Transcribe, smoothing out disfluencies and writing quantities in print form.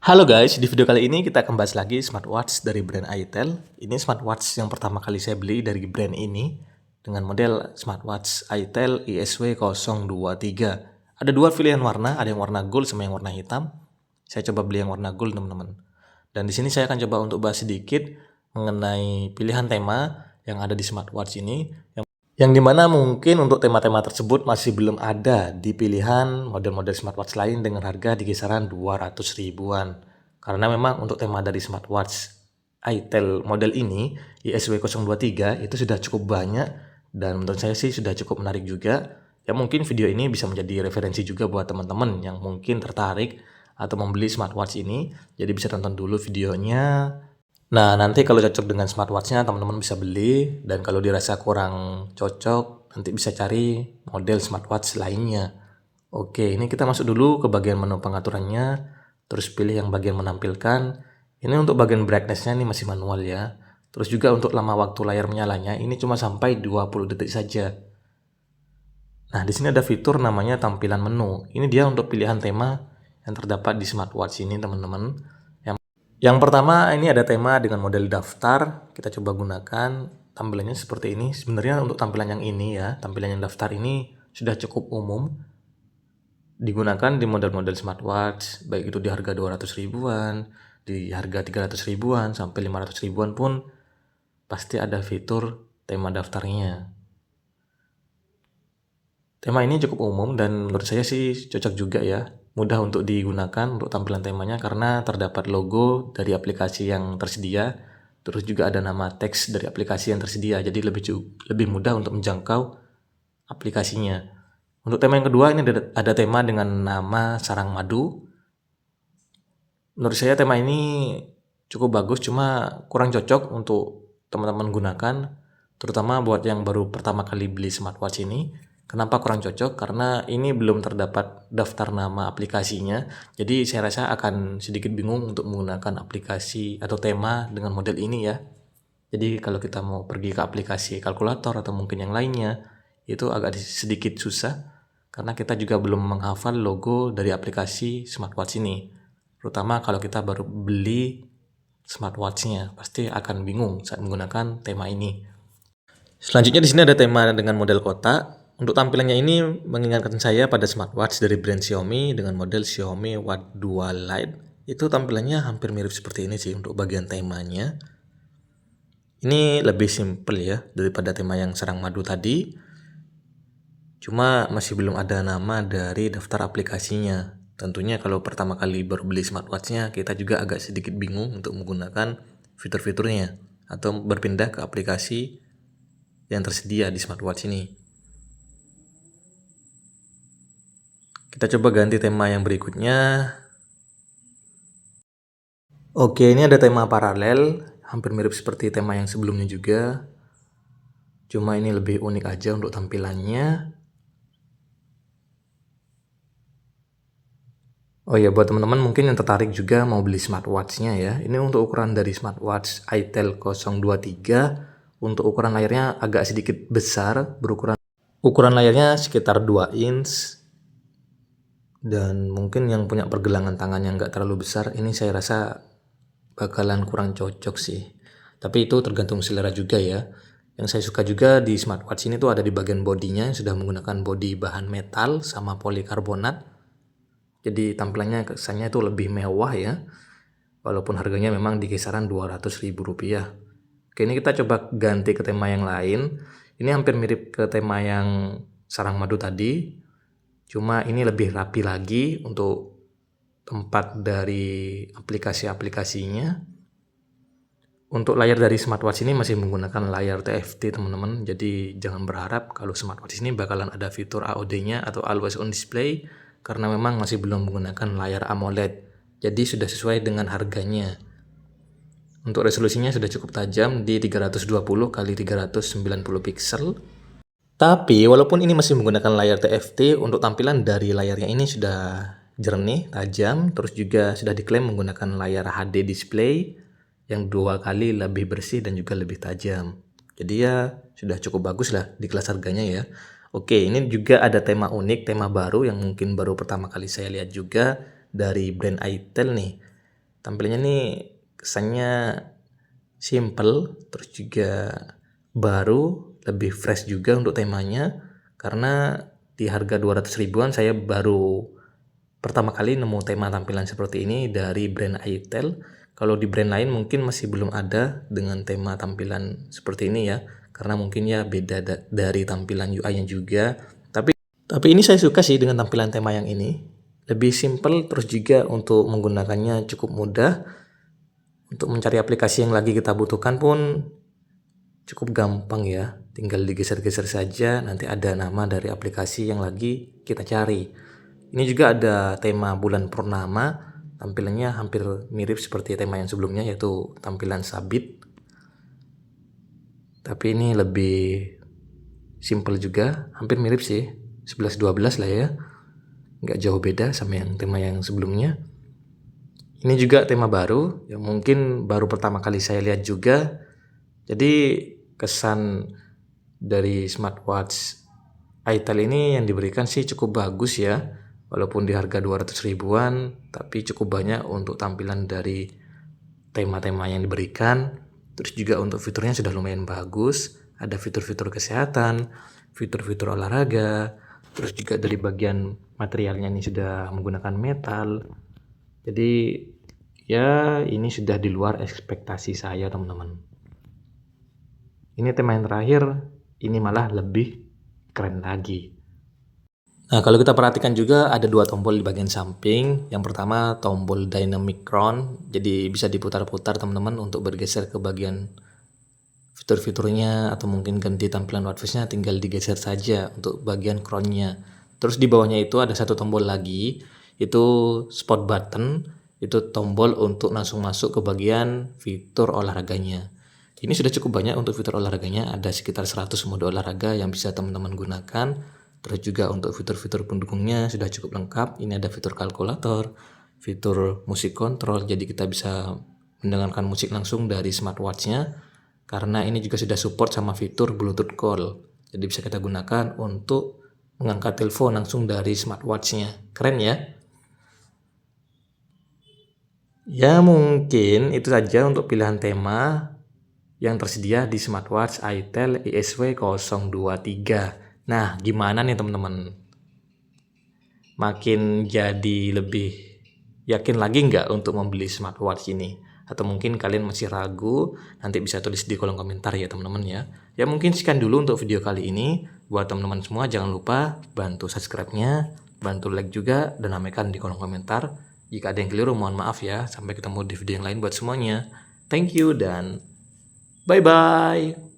Halo guys, di video kali ini kita akan bahas lagi smartwatch dari brand itel. Ini smartwatch yang pertama kali saya beli dari brand ini dengan model smartwatch itel ISW023. Ada dua pilihan warna, ada yang warna gold sama yang warna hitam. Saya coba beli yang warna gold, teman-teman. Dan di sini saya akan coba untuk bahas sedikit mengenai pilihan tema yang ada di smartwatch ini. Yang dimana mungkin untuk tema-tema tersebut masih belum ada di pilihan model-model smartwatch lain dengan harga di kisaran 200 ribuan. Karena memang untuk tema dari smartwatch itel model ini, ISW023 itu sudah cukup banyak dan menurut saya sih sudah cukup menarik juga. Ya mungkin video ini bisa menjadi referensi juga buat teman-teman yang mungkin tertarik atau membeli smartwatch ini. Jadi bisa tonton dulu videonya. Nah, nanti kalau cocok dengan smartwatch-nya teman-teman bisa beli, dan kalau dirasa kurang cocok nanti bisa cari model smartwatch lainnya. Oke, ini kita masuk dulu ke bagian menu pengaturannya, terus pilih yang bagian menampilkan. Ini untuk bagian brightness-nya ini masih manual ya. Terus juga untuk lama waktu layar menyalanya ini cuma sampai 20 detik saja. Nah, di sini ada fitur namanya tampilan menu. Ini dia untuk pilihan tema yang terdapat di smartwatch ini, teman-teman. Yang pertama ini ada tema dengan model daftar, kita coba gunakan tampilannya seperti ini. Sebenarnya untuk tampilan yang ini ya, tampilan yang daftar ini sudah cukup umum digunakan di model-model smartwatch, baik itu di harga 200 ribuan, di harga 300 ribuan, sampai 500 ribuan pun pasti ada fitur tema daftarnya. Tema ini cukup umum dan menurut saya sih cocok juga ya. Mudah untuk digunakan untuk tampilan temanya karena terdapat logo dari aplikasi yang tersedia. Terus juga ada nama teks dari aplikasi yang tersedia. Jadi lebih mudah untuk menjangkau aplikasinya. Untuk tema yang kedua ini ada tema dengan nama sarang madu. Menurut saya tema ini cukup bagus, cuma kurang cocok untuk teman-teman gunakan. Terutama buat yang baru pertama kali beli smartwatch ini. Kenapa kurang cocok? Karena ini belum terdapat daftar nama aplikasinya. Jadi saya rasa akan sedikit bingung untuk menggunakan aplikasi atau tema dengan model ini ya. Jadi kalau kita mau pergi ke aplikasi kalkulator atau mungkin yang lainnya, itu agak sedikit susah. Karena kita juga belum menghafal logo dari aplikasi smartwatch ini. Terutama kalau kita baru beli smartwatch-nya, pasti akan bingung saat menggunakan tema ini. Selanjutnya di sini ada tema dengan model kotak. Untuk tampilannya ini mengingatkan saya pada smartwatch dari brand Xiaomi dengan model Xiaomi Watch 2 Lite. Itu tampilannya hampir mirip seperti ini sih untuk bagian temanya. Ini lebih simple ya daripada tema yang sarang madu tadi. Cuma masih belum ada nama dari daftar aplikasinya. Tentunya kalau pertama kali baru beli smartwatch-nya, kita juga agak sedikit bingung untuk menggunakan fitur-fiturnya atau berpindah ke aplikasi yang tersedia di smartwatch ini. Kita coba ganti tema yang berikutnya. Oke, ini ada tema paralel, hampir mirip seperti tema yang sebelumnya juga. Cuma ini lebih unik aja untuk tampilannya. Oh ya, buat teman-teman mungkin yang tertarik juga mau beli smartwatch-nya ya. Ini untuk ukuran dari smartwatch itel 023. Untuk ukuran layarnya agak sedikit besar, ukuran layarnya sekitar 2 inch. Dan mungkin yang punya pergelangan tangan yang nggak terlalu besar, ini saya rasa bakalan kurang cocok sih. Tapi itu tergantung selera juga ya. Yang saya suka juga di smartwatch ini tuh ada di bagian bodinya yang sudah menggunakan bodi bahan metal sama polikarbonat. Jadi tampilannya kesannya itu lebih mewah ya. Walaupun harganya memang di kisaran 200 ribu rupiah. Oke, ini kita coba ganti ke tema yang lain. Ini hampir mirip ke tema yang sarang madu tadi. Cuma ini lebih rapi lagi untuk tempat dari aplikasi-aplikasinya. Untuk layar dari smartwatch ini masih menggunakan layar TFT teman-teman. Jadi jangan berharap kalau smartwatch ini bakalan ada fitur AOD-nya atau Always On Display. Karena memang masih belum menggunakan layar AMOLED. Jadi sudah sesuai dengan harganya. Untuk resolusinya sudah cukup tajam di 320 x 390 pixel. Tapi walaupun ini masih menggunakan layar TFT, untuk tampilan dari layarnya ini sudah jernih, tajam, terus juga sudah diklaim menggunakan layar HD display yang 2 kali lebih bersih dan juga lebih tajam. Jadi ya sudah cukup bagus lah di kelas harganya ya. Oke, ini juga ada tema unik, tema baru yang mungkin baru pertama kali saya lihat juga dari brand itel nih. Tampilannya nih kesannya simple, terus juga baru, lebih fresh juga untuk temanya. Karena di harga 200 ribuan saya baru pertama kali nemu tema tampilan seperti ini dari brand itel. Kalau di brand lain mungkin masih belum ada dengan tema tampilan seperti ini ya, karena mungkin ya beda dari tampilan UI-nya juga. Tapi ini saya suka sih dengan tampilan tema yang ini. Lebih simple, terus juga untuk menggunakannya cukup mudah. Untuk mencari aplikasi yang lagi kita butuhkan pun cukup gampang ya. Tinggal digeser-geser saja, nanti ada nama dari aplikasi yang lagi kita cari. Ini juga ada tema bulan purnama, tampilannya hampir mirip seperti tema yang sebelumnya, yaitu tampilan sabit. Tapi ini lebih simple juga, hampir mirip sih, 11-12 lah ya. Nggak jauh beda sama yang tema yang sebelumnya. Ini juga tema baru, yang mungkin baru pertama kali saya lihat juga. Jadi kesan dari smartwatch itel ini yang diberikan sih cukup bagus ya. Walaupun di harga 200 ribuan, tapi cukup banyak untuk tampilan dari tema-tema yang diberikan. Terus juga untuk fiturnya sudah lumayan bagus. Ada fitur-fitur kesehatan, fitur-fitur olahraga. Terus juga dari bagian materialnya ini sudah menggunakan metal. Jadi ya ini sudah di luar ekspektasi saya teman-teman. Ini tema yang terakhir, ini malah lebih keren lagi. Nah, kalau kita perhatikan juga ada dua tombol di bagian samping. Yang pertama tombol dynamic crown, jadi bisa diputar-putar teman-teman untuk bergeser ke bagian fitur-fiturnya atau mungkin ganti tampilan watchnya tinggal digeser saja untuk bagian crownnya. Terus di bawahnya itu ada satu tombol lagi, itu spot button, itu tombol untuk langsung masuk ke bagian fitur olahraganya. Ini sudah cukup banyak untuk fitur olahraganya, ada sekitar 100 mode olahraga yang bisa teman-teman gunakan. Terus juga untuk fitur-fitur pendukungnya sudah cukup lengkap. Ini ada fitur kalkulator, fitur musik kontrol, jadi kita bisa mendengarkan musik langsung dari smartwatchnya. Karena ini juga sudah support sama fitur Bluetooth Call, jadi bisa kita gunakan untuk mengangkat telepon langsung dari smartwatchnya. Keren ya? Ya mungkin itu saja untuk pilihan tema yang tersedia di smartwatch itel ISW023. Nah, gimana nih teman-teman? Makin jadi lebih yakin lagi nggak untuk membeli smartwatch ini? Atau mungkin kalian masih ragu? Nanti bisa tulis di kolom komentar ya teman-teman ya. Ya mungkin sekian dulu untuk video kali ini. Buat teman-teman semua jangan lupa bantu subscribe-nya, bantu like juga, dan ramaikan di kolom komentar. Jika ada yang keliru mohon maaf ya. Sampai ketemu di video yang lain buat semuanya. Thank you dan bye-bye.